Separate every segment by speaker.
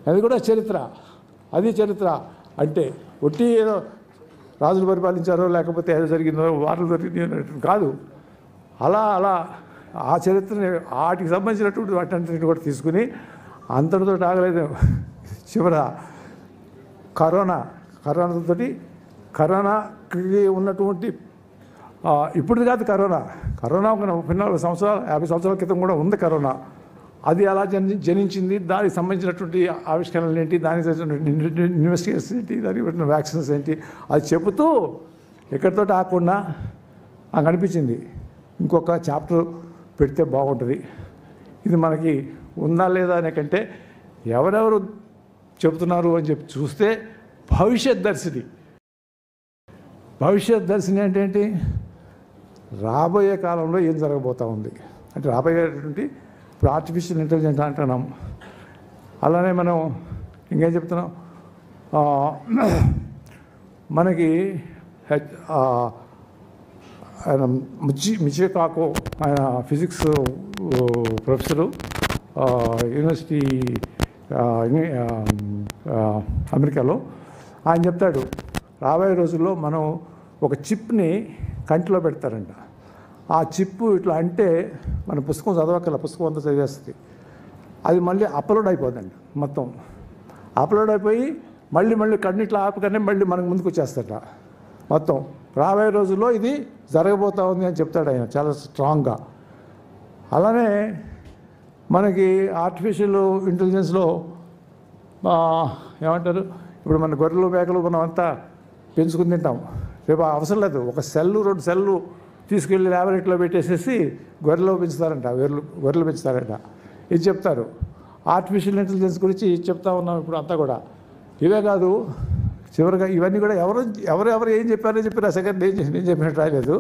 Speaker 1: అది కూడా చరిత్ర. అది చరిత్ర అంటే ఒట్టి ఏదో రాజులు పరిపాలించారో లేకపోతే ఏదో జరిగిందో వార్తలు జరిగింది కాదు. అలా అలా ఆ చరిత్రని వాటికి సంబంధించినటువంటి వాటన్నిటిని కూడా తీసుకుని అంతటితో ఆగలేదు. చివర కరోనాతో కరోనాకి ఉన్నటువంటి ఇప్పుడు కాదు కరోనా ఒక 34 సంవత్సరాలు 50 సంవత్సరాల క్రితం కూడా ఉంది కరోనా. అది ఎలా జనించింది, దానికి సంబంధించినటువంటి ఆవిష్కరణలు ఏంటి, దానికి సంబంధించిన ఇన్వెస్టిగేషన్స్ ఏంటి, దానికి పెట్టిన వ్యాక్సిన్స్ ఏంటి, అది చెబుతూ ఎక్కడితో ఆకుండా నాకు అనిపించింది ఇంకొక చాప్టర్ పెడితే బాగుంటుంది. ఇది మనకి ఉందా లేదా అనే కంటే ఎవరెవరు చెబుతున్నారు అని చెప్పి చూస్తే భవిష్యత్ దర్శిని అంటే ఏంటి, రాబోయే కాలంలో ఏం జరగబోతూ ఉంది అంటే రాబోయేటువంటి ఇప్పుడు ఆర్టిఫిషియల్ ఇంటెలిజెన్స్ అంటున్నాం. అలానే మనం ఇంకేం చెప్తున్నాం, మనకి ఆయన మిచియో కాకో ఆయన ఫిజిక్స్ ప్రొఫెసరు యూనివర్సిటీ అమెరికాలో ఆయన చెప్తాడు, రాబోయే రోజుల్లో మనం ఒక చిప్ని కంటిలో పెడతారంట. ఆ చిప్పు ఇట్లా అంటే మన పుస్తకం చదవక్కల, పుస్తకం అంతా చదివేస్తుంది. అది మళ్ళీ అప్లోడ్ అయిపోద్దండి, మొత్తం అప్లోడ్ అయిపోయి మళ్ళీ కన్ను ఇట్లా ఆపకనే మళ్ళీ మనకు ముందుకు వచ్చేస్తాడ మొత్తం. రాబోయే రోజుల్లో ఇది జరగబోతూ ఉంది అని చెప్తాడు ఆయన చాలా స్ట్రాంగ్గా. అలానే మనకి ఆర్టిఫిషియల్ ఇంటెలిజెన్స్లో ఏమంటారు, ఇప్పుడు మన గొర్రెలు మేకలు మనం అంతా పెంచుకుని తింటాం. రేపు అవసరం లేదు, ఒక సెల్లు 2 సెల్లు తీసుకెళ్ళి ల్యాబొరేటరీలో పెట్టేసేసి గొర్రెలు పెంచుతారంట. ఇది చెప్తారు. ఆర్టిఫిషియల్ ఇంటెలిజెన్స్ గురించి చెప్తా ఉన్నాం ఇప్పుడు అంతా కూడా. ఇవే కాదు, చివరిగా ఇవన్నీ కూడా ఎవరెవరు ఏం చెప్పారో సెకండ్ నేను చెప్పినట్టు రాయలేదు.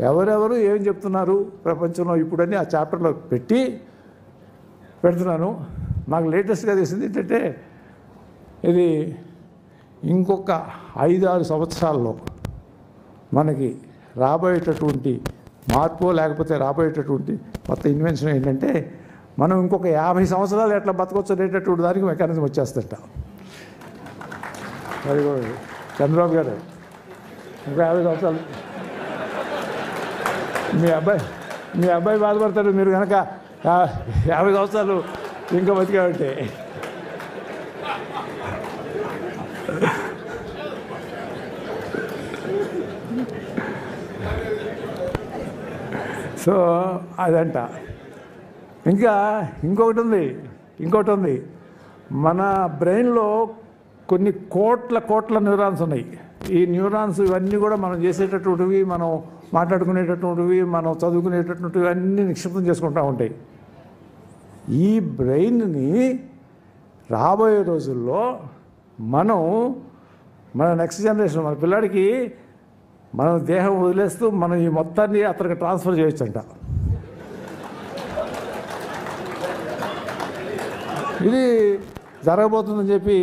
Speaker 1: ఎవరెవరు ఏం చెప్తున్నారు ప్రపంచంలో ఇప్పుడని ఆ చాప్టర్లో పెడుతున్నాను. నాకు లేటెస్ట్గా తెలిసింది ఏంటంటే, ఇది ఇంకొక 5-6 సంవత్సరాల్లో మనకి రాబోయేటటువంటి మార్పు లేకపోతే రాబోయేటటువంటి కొత్త ఇన్వెన్షన్ ఏంటంటే, మనం ఇంకొక 50 సంవత్సరాలు ఎట్లా బతకొచ్చు అనేటటువంటి దానికి మెకానిజం వచ్చేస్తట. అది కూడా చంద్రబాబు గారు ఇంకో 50 సంవత్సరాలు మీ అబ్బాయి బాధపడతాడు మీరు కనుక 50 సంవత్సరాలు ఇంకా బతికామంటే. సో అదంట. ఇంకా ఇంకొకటి ఉంది, మన బ్రెయిన్లో కొన్ని కోట్ల న్యూరాన్స్ ఉన్నాయి. ఈ న్యూరాన్స్ ఇవన్నీ కూడా మనం చేసేటటువంటివి, మనం మాట్లాడుకునేటటువంటివి, మనం చదువుకునేటటువంటివి అన్నీ నిక్షిప్తం చేసుకుంటూ ఉంటాయి. ఈ బ్రెయిన్ని రాబోయే రోజుల్లో మన నెక్స్ట్ జనరేషన్ మన పిల్లాడికి మన దేహం వదిలేస్తూ మనం ఈ మొత్తాన్ని అతనికి ట్రాన్స్ఫర్ చేయొచ్చంట. ఇది జరగబోతుందని చెప్పి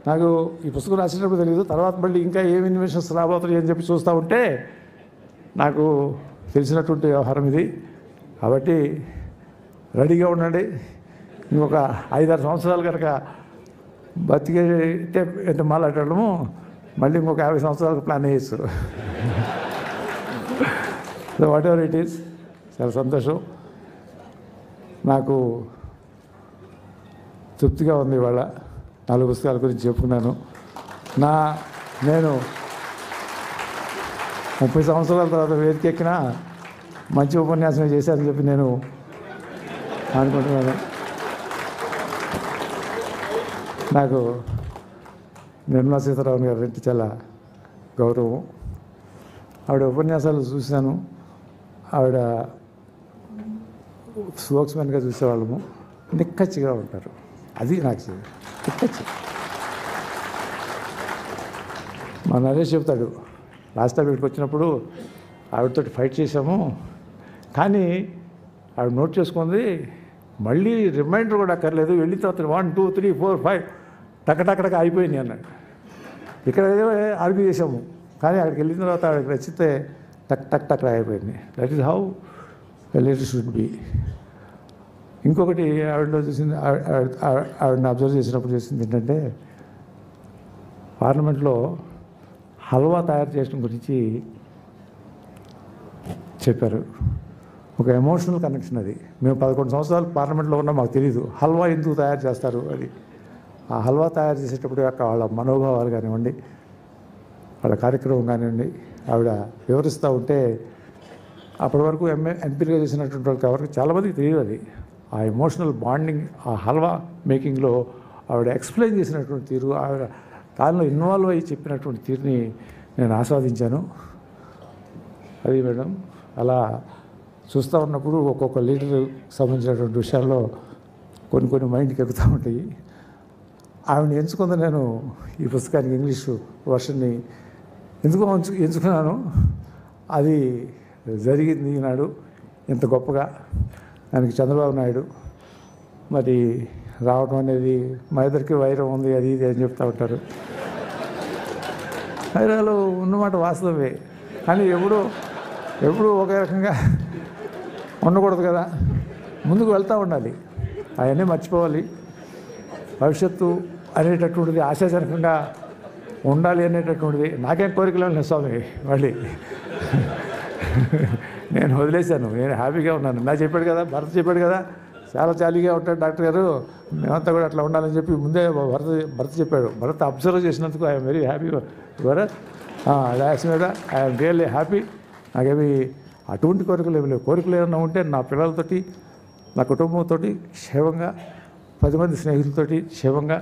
Speaker 1: నాకు ఈ పుస్తకం రాసినప్పుడు తెలియదు. తర్వాత మళ్ళీ ఇంకా ఏమి ఇన్వెన్షన్స్ రాబోతున్నాయి అని చెప్పి చూస్తూ ఉంటే నాకు తెలిసినటువంటి వ్యవహారం ఇది. కాబట్టి రెడీగా ఉండండి. ఇంకొక 5-6 సంవత్సరాలు కనుక బతికే అంటే మాట్లాడము, మళ్ళీ ఇంకొక 50 సంవత్సరాలకు ప్లాన్ చేయొచ్చు. So what ever it is, చాలా సంతోషం. నాకు తృప్తిగా ఉంది. ఇవాళ 4 పుస్తకాల గురించి చెప్పుకున్నాను. నేను 30 సంవత్సరాల తర్వాత వేదికెక్కినా మంచి ఉపన్యాసం చేశానని చెప్పి నేను అనుకుంటున్నాను. నాకు నిర్మలా సీతారామన్ గారు అంటే చాలా గౌరవం. ఆవిడ ఉపన్యాసాలు చూశాను. ఆవిడ స్పోక్స్మెన్గా చూసేవాళ్ళము. నిక్కచ్చిగా ఉంటారు. అది నాకు నిక్కచ్చి. మా నరేష్ చెప్తాడు, లాస్ట్ టైం ఇక్కడికి వచ్చినప్పుడు ఆవిడతోటి ఫైట్ చేశాము, కానీ ఆవిడ నోట్ చేసుకుంది, మళ్ళీ రిమైండర్ కూడా అక్కర్లేదు, వెళ్ళిన తర్వాత 1 2 3 4 5 టకటకటక అయిపోయింది అన్నాడు. ఇక్కడ ఏదో ఆర్గ్యూ చేసాము, కానీ అక్కడికి వెళ్ళిన తర్వాత ఆవిడకి నచ్చితే టక్ టక్ టక్ అయిపోయింది. That is how leader should be. ఇంకొకటి ఆవిడలో చూసింది, ఆవిడని అబ్జర్వ్ చేసినప్పుడు చూసింది ఏంటంటే, పార్లమెంట్లో హల్వా తయారు చేయడం గురించి చెప్పారు. ఒక ఎమోషనల్ కనెక్షన్ అది. మేము 11 సంవత్సరాలు పార్లమెంట్లో ఉన్నా మాకు తెలియదు హల్వా ఎందుకు తయారు చేస్తారు అది. ఆ హల్వా తయారు చేసేటప్పుడు యొక్క వాళ్ళ మనోభావాలు కానివ్వండి, వాళ్ళ కార్యక్రమం కానివ్వండి, ఆవిడ వివరిస్తూ ఉంటే అప్పటి వరకు ఎంపీలుగా చేసినటువంటి వాళ్ళకి ఎవరికి చాలామందికి తెలియదు అది. ఆ ఎమోషనల్ బాండింగ్, ఆ హల్వా మేకింగ్లో ఆవిడ ఎక్స్ప్లెయిన్ చేసినటువంటి తీరు, ఆవిడ దానిలో ఇన్వాల్వ్ అయ్యి చెప్పినటువంటి తీరుని నేను ఆస్వాదించాను. అది మేడం, అలా చూస్తూ ఉన్నప్పుడు ఒక్కొక్క లీడర్ సంబంధించినటువంటి విషయాల్లో కొన్ని మైండ్కి ఎక్కుతూ ఉంటాయి. ఆవిడని ఎంచుకుంది నేను ఈ పుస్తకానికి ఇంగ్లీషు వర్షన్ని ఎందుకో ఎంచుకున్నాను. అది జరిగింది ఈనాడు ఇంత గొప్పగా. దానికి చంద్రబాబు నాయుడు మరి రావడం అనేది, మా ఇద్దరికి వైరం ఉంది అది ఇది అని చెప్తూ ఉంటారు. వైరాలు ఉన్నమాట వాస్తవమే, కానీ ఎప్పుడు ఒకే రకంగా ఉండకూడదు కదా, ముందుకు వెళ్తూ ఉండాలి, అవన్నీ మర్చిపోవాలి. భవిష్యత్తు అనేటటువంటిది ఆశాజనకంగా ఉండాలి అనేటటువంటిది నాకేం కోరికలు లేదు స్వామి. మళ్ళీ నేను వదిలేశాను, నేను హ్యాపీగా ఉన్నాను. నా చెప్పాడు కదా, భరత్ చెప్పాడు కదా, చాలా జాలీగా ఉంటాడు డాక్టర్ గారు, మేమంతా కూడా అట్లా ఉండాలని చెప్పి ముందే భరత్ చెప్పాడు. భరత్ అబ్జర్వ్ చేసినందుకు I'm very happy Bharat. That's మీద ఐఎమ్ రియల్లీ హ్యాపీ. నాకేమి అటువంటి కోరికలు ఏమి లేవు. కోరికలు ఏమైనా ఉంటే నా పిల్లలతోటి, నా కుటుంబంతో క్షేమంగా, 10 మంది స్నేహితులతోటి క్షేమంగా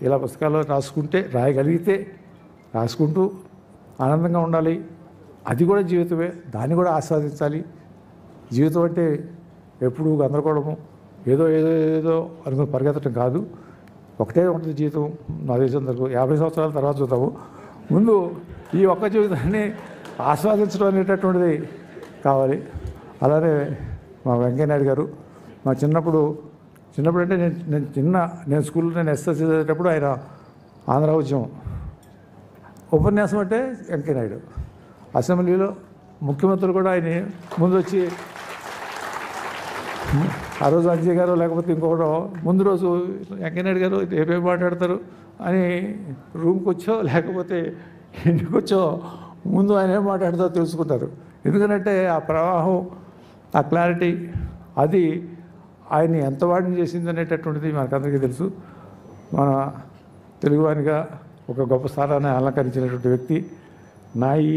Speaker 1: ఇలా పుస్తకాల్లో రాయగలిగితే రాసుకుంటూ ఆనందంగా ఉండాలి. అది కూడా జీవితమే, దాన్ని కూడా ఆస్వాదించాలి. జీవితం అంటే ఎప్పుడు గందరగోళము, ఏదో అనుకుని పరిగెత్తడం కాదు. ఒకటే ఉంటుంది జీవితం. నా దేశం వరకు 50 సంవత్సరాల తర్వాత చూద్దాము. ముందు ఈ ఒక్క జీవితాన్ని ఆస్వాదించడం అనేటటువంటిది కావాలి. అలానే మా వెంకయ్యనాయుడు గారు, మా చిన్నప్పుడు అంటే నేను స్కూల్లో ఎస్ఎస్సీ చదివేటప్పుడు ఆయన ఆంధ్ర ఉద్యమం ఉపన్యాసం అంటే వెంకయ్యనాయుడు. అసెంబ్లీలో ముఖ్యమంత్రులు కూడా ఆయన ముందు వచ్చి, ఆ రోజు అంజయ్ గారు లేకపోతే ఇంకొకటో ముందు రోజు వెంకయ్యనాయుడు గారు రేపేం మాట్లాడతారు అని రూమ్కి వచ్చో లేకపోతే ఇంటికి వచ్చో ముందు ఆయన ఏం మాట్లాడతారో తెలుసుకుంటారు. ఎందుకంటే ఆ ప్రవాహం, ఆ క్లారిటీ, అది ఆయన్ని ఎంత వాడిని చేసింది అనేటటువంటిది మనకందరికీ తెలుసు. మన తెలుగువానిగా ఒక గొప్ప స్థానాన్ని అలంకరించినటువంటి వ్యక్తి. నా ఈ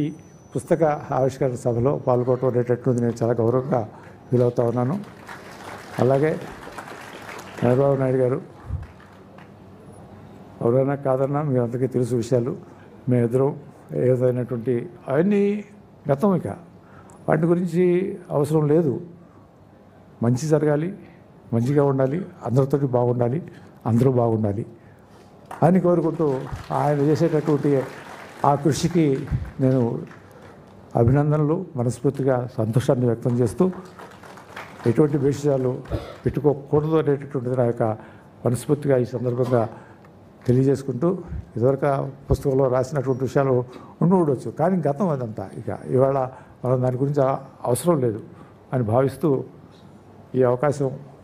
Speaker 1: పుస్తక ఆవిష్కరణ సభలో పాల్గొనడం అనేటటువంటిది నేను చాలా గౌరవంగా ఫీల్ అవుతూ ఉన్నాను. అలాగే చంద్రబాబు నాయుడు గారు, ఎవరైనా కాదన్నా మీ అందరికీ తెలుసు విషయాలు. మేమిద్దరం ఏదైనటువంటి అవన్నీ గతం, ఇక వాటి గురించి అవసరం లేదు. మంచి జరగాలి, మంచిగా ఉండాలి, అందరితోటి బాగుండాలి, అందరూ బాగుండాలి అని కోరుకుంటూ ఆయన చేసేటటువంటి ఆ కృషికి నేను అభినందనలు, మనస్ఫూర్తిగా సంతోషాన్ని వ్యక్తం చేస్తూ, ఎటువంటి విషయాలు పెట్టుకోకూడదు అనేటటువంటిది నా యొక్క మనస్ఫూర్తిగా ఈ సందర్భంగా తెలియజేసుకుంటూ, ఇదివరకు పుస్తకంలో రాసినటువంటి విషయాలు ఉండవచ్చు, కానీ గతం అదంతా. ఇక ఇవాళ మనం దాని గురించి అవసరం లేదు అని భావిస్తూ ఈ అవకాశం